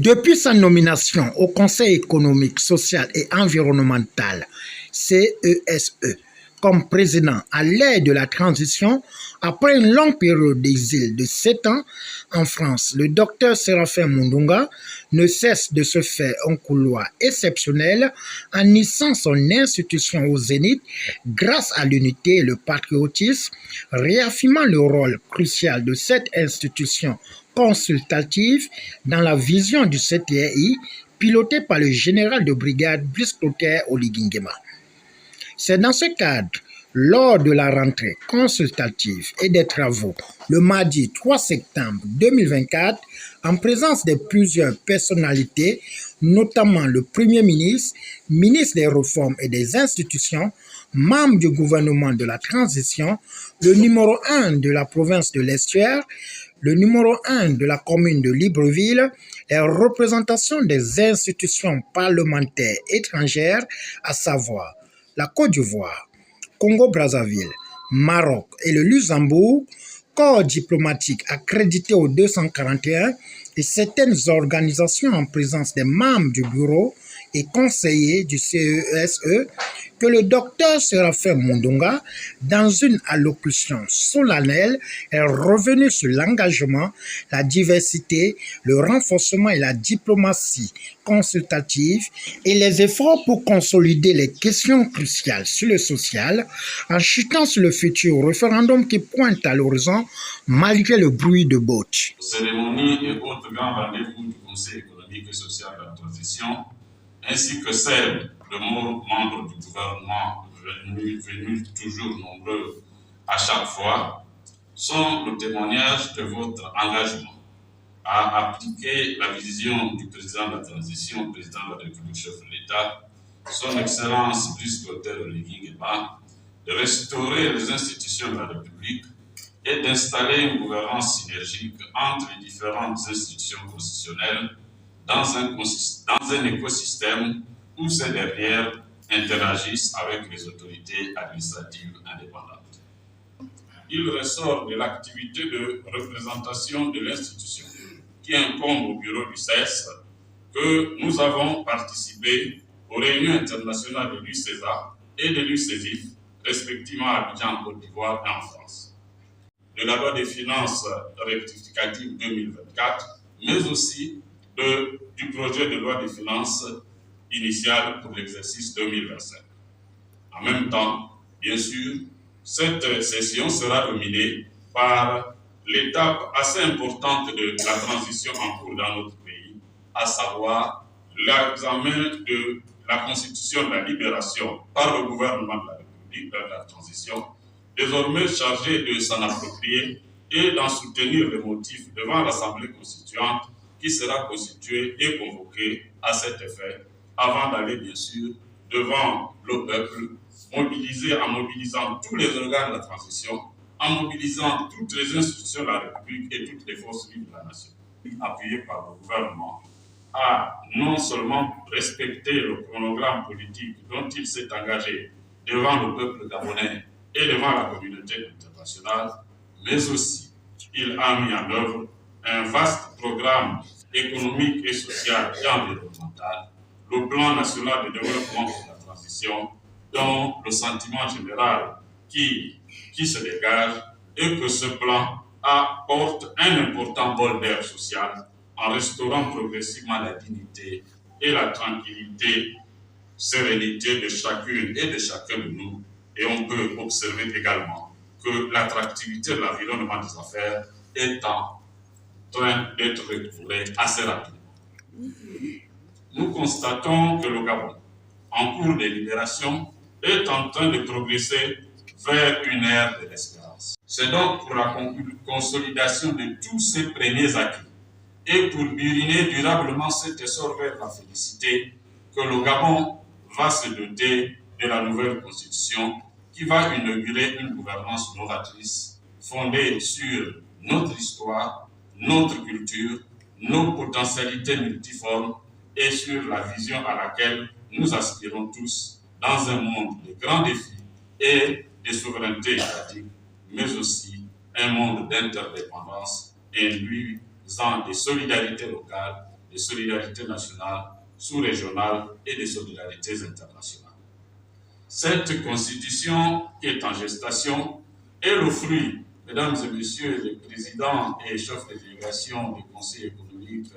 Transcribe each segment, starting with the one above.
Depuis sa nomination au Conseil économique, social et environnemental, CESE, comme président à l'ère de la transition, après une longue période d'exil de 7 ans en France, le docteur Séraphin Mundunga ne cesse de se faire un couloir exceptionnel en hissant son institution au zénith grâce à l'unité et le patriotisme, réaffirmant le rôle crucial de cette institution consultative dans la vision du CTRI pilotée par le général de brigade Brice Clotaire Oligui Nguema. C'est dans ce cadre, lors de la rentrée consultative et des travaux, le mardi 3 septembre 2024, en présence de plusieurs personnalités, notamment le Premier ministre, ministre des Réformes et des Institutions, membre du gouvernement de la transition, le numéro 1 de la province de l'Estuaire, le numéro 1 de la commune de Libreville, les représentations des institutions parlementaires étrangères, à savoir la Côte d'Ivoire, Congo-Brazzaville, Maroc et le Luxembourg, corps diplomatique accrédité au 241 et certaines organisations en présence des membres du bureau et conseillers du CESE, que le docteur Séraphin Mundunga, dans une allocution solennelle, est revenu sur l'engagement, la diversité, le renforcement et la diplomatie consultative et les efforts pour consolider les questions cruciales sur le social, en chutant sur le futur référendum qui pointe à l'horizon malgré le bruit de bottes. Cérémonie et autres grands rendez-vous du Conseil économique et social de la transition, ainsi que celle de membres du gouvernement venus toujours nombreux à chaque fois, sont le témoignage de votre engagement à appliquer la vision du président de la transition, président de la République, chef de l'État, son Excellence Brice Clotaire Oligui Nguema, de restaurer les institutions de la République et d'installer une gouvernance synergique entre les différentes institutions constitutionnelles dans un écosystème où ces dernières interagissent avec les autorités administratives indépendantes. Il ressort de l'activité de représentation de l'institution qui incombe au bureau du CES que nous avons participé aux réunions internationales de l'UCESA et de l'UCESIF, respectivement à Abidjan en Côte d'Ivoire et en France, de la loi des finances rectificative 2024, mais aussi du projet de loi des finances initiale pour l'exercice 2025. En même temps, bien sûr, cette session sera dominée par l'étape assez importante de la transition en cours dans notre pays, à savoir l'examen de la Constitution de la libération par le gouvernement de la République de la transition, désormais chargé de s'en approprier et d'en soutenir les motifs devant l'Assemblée constituante qui sera constituée et convoquée à cet effet, avant d'aller bien sûr devant le peuple, en mobilisant tous les organes de la transition, en mobilisant toutes les institutions de la République et toutes les forces vives de la nation, appuyées par le gouvernement, à non seulement respecter le chronogramme politique dont il s'est engagé devant le peuple gabonais et devant la communauté internationale, mais aussi il a mis en œuvre un vaste programme économique et social et environnemental, le plan national de développement de la transition, dont le sentiment général qui se dégage est que ce plan apporte un important bol d'air social en restaurant progressivement la dignité et la tranquillité, sérénité de chacune et de chacun de nous. Et on peut observer également que l'attractivité de l'environnement des affaires est en train d'être retournée assez rapidement. Nous constatons que le Gabon, en cours de libération, est en train de progresser vers une ère de l'espérance. C'est donc pour la consolidation de tous ces premiers acquis et pour buriner durablement cet essor vers la félicité que le Gabon va se doter de la nouvelle constitution qui va inaugurer une gouvernance novatrice fondée sur notre histoire, notre culture, nos potentialités multiformes et sur la vision à laquelle nous aspirons tous dans un monde de grands défis et de souveraineté étatique, mais aussi un monde d'interdépendance induisant des solidarités locales, de solidarité nationale, sous-régionale et de solidarités internationales. Cette constitution qui est en gestation est le fruit, mesdames et messieurs les présidents et chefs de délégation du Conseil économique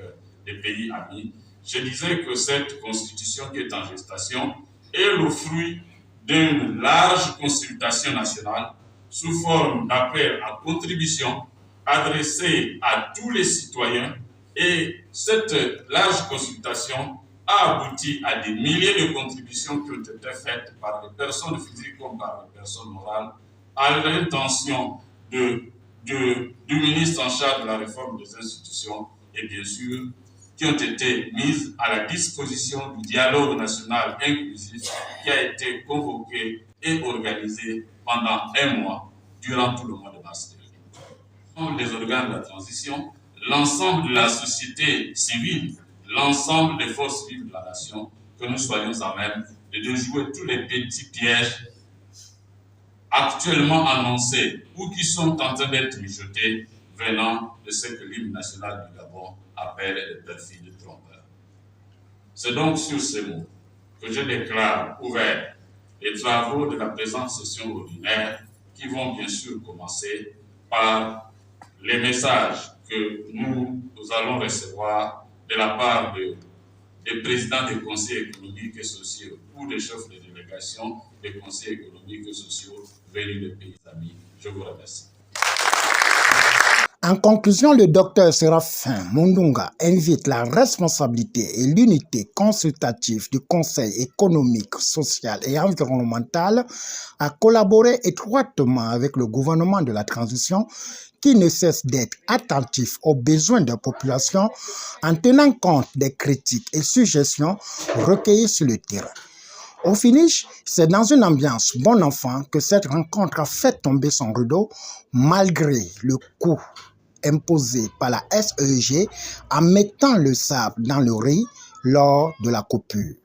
des pays amis, je disais que cette constitution qui est en gestation est le fruit d'une large consultation nationale sous forme d'appel à contribution adressé à tous les citoyens, et cette large consultation a abouti à des milliers de contributions qui ont été faites par les personnes physiques comme par les personnes morales à l'intention du ministre en charge de la réforme des institutions et bien sûr qui ont été mises à la disposition du dialogue national inclusif qui a été convoqué et organisé pendant un mois durant tout le mois de mars dernier. Les organes de la transition, l'ensemble de la société civile, l'ensemble des forces vives de la nation, que nous soyons à même de déjouer tous les petits pièges actuellement annoncés ou qui sont en train d'être mijotés venant de ce que l'hymne national du Gabon appelle les perfides trompeurs. C'est donc sur ces mots que je déclare ouverts les travaux de la présente session ordinaire qui vont bien sûr commencer par les messages que nous allons recevoir de la part des présidents des conseils économiques et sociaux ou des chefs de délégation des conseils économiques et sociaux venus des pays amis. Je vous remercie. En conclusion, le docteur Séraphin Mundunga invite la responsabilité et l'unité consultative du Conseil économique, social et environnemental à collaborer étroitement avec le gouvernement de la transition qui ne cesse d'être attentif aux besoins des populations en tenant compte des critiques et suggestions recueillies sur le terrain. Au finish, c'est dans une ambiance bon enfant que cette rencontre a fait tomber son rideau malgré le coup imposé par la SEG en mettant le sable dans le riz lors de la coupure.